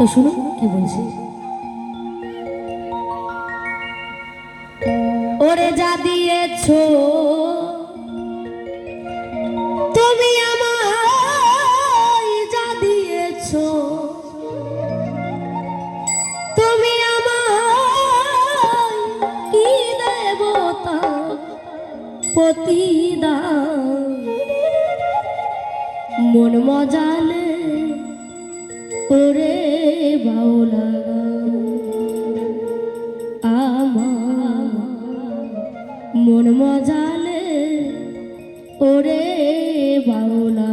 তো শুনুন কি বলছি। ওরে যা দিয়েছো তুমি আমায়, যা দিয়েছো তুমি আমায়, কি দেবতা প্রতিদান মন মজালে ওরে বাউলা আমার মন মজালে ওরে বাউলা।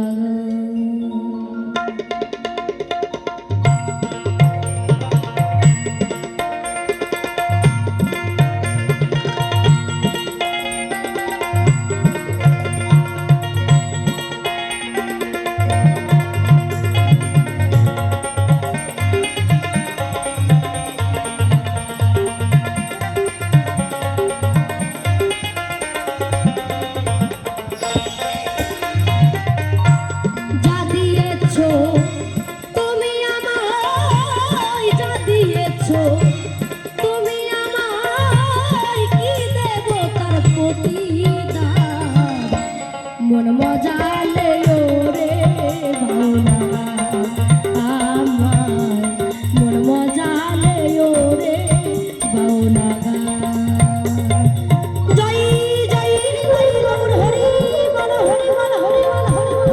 মন মজালে ওরে বাউলা আমার, মন মজালে ওরে বাউলা। জয় জয় হরি গৌর হরি বল, হরি বল, হরি বল, হরি বল।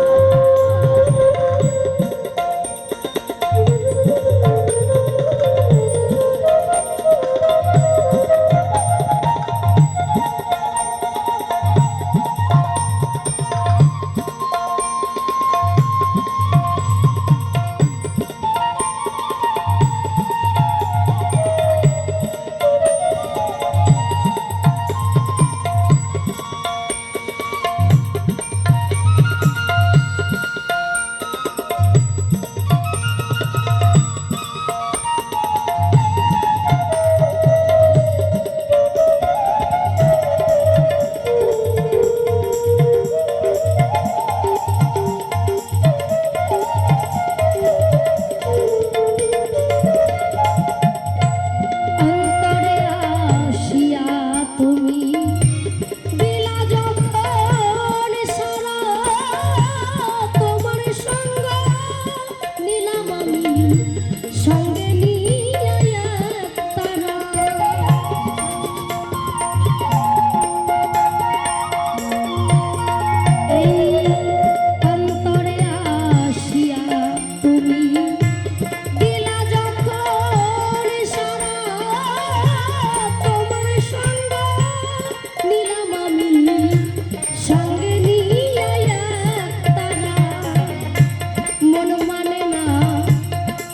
মন মানে না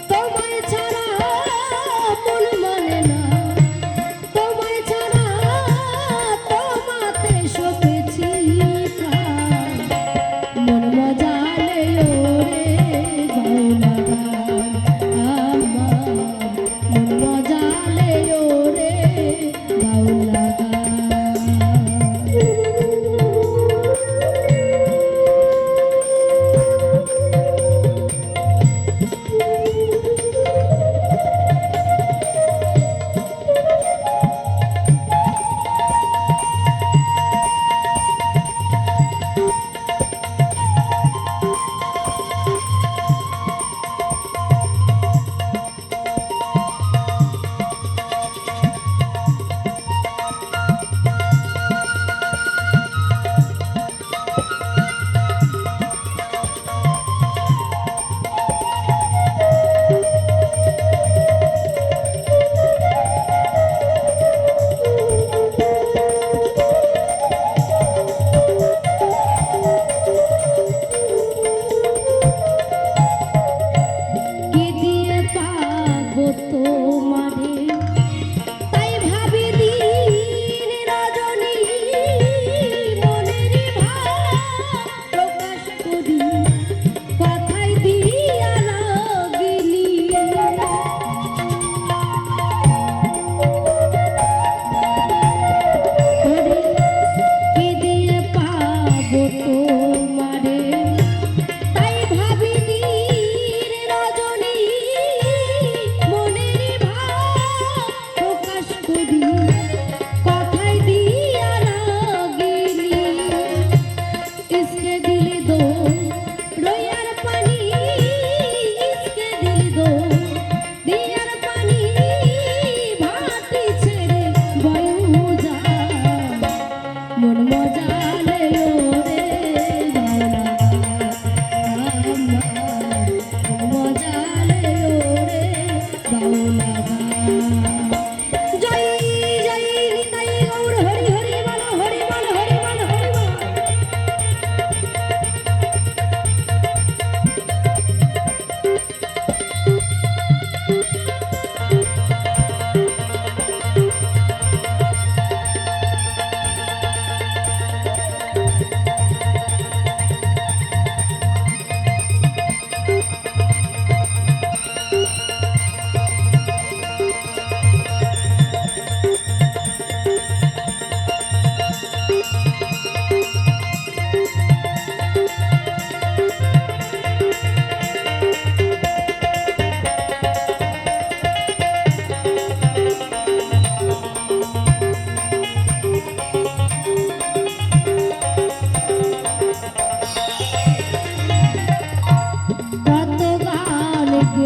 তোমায়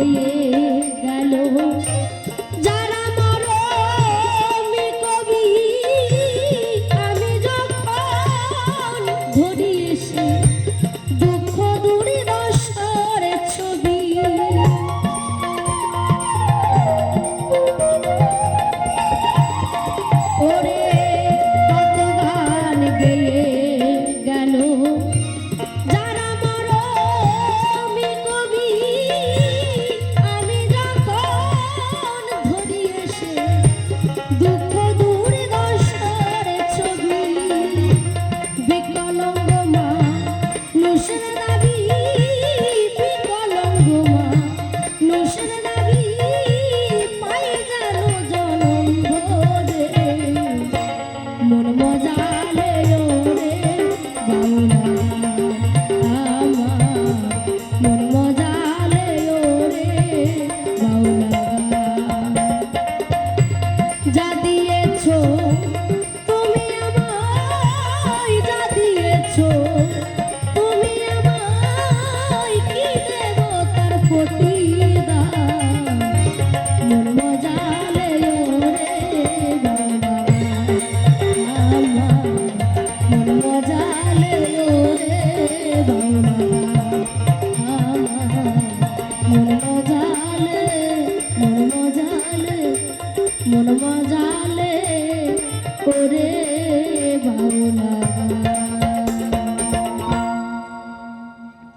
গেয়ে গেল যারা মরমি কবি আমি যখন ধরি এসে দুঃখ দুর্দশার ছবি ওরে কত গান গেয়ে গেল যারা মরমি কবি আমি যখন ধরি এসে দুঃখ দুর্দশার ছবি বিকলঙ্গ মা নুসের দাবি বিকলঙ্গ মা নুসের দাবি পাই যেন জনম ভরে মন মজালে ওরে বাউলা আমার মন মজালে ওরে বাউলা যা দিয়েছো তুমি আমায় যা দিয়েছো তুমি আমায় কি দেব তার প্রতিদান মন মজালে ওরে বাবা আমার মন মজালে ওরে বাবা আমার মন মজালে মন মজালে মন মজালে ওরে বাউলা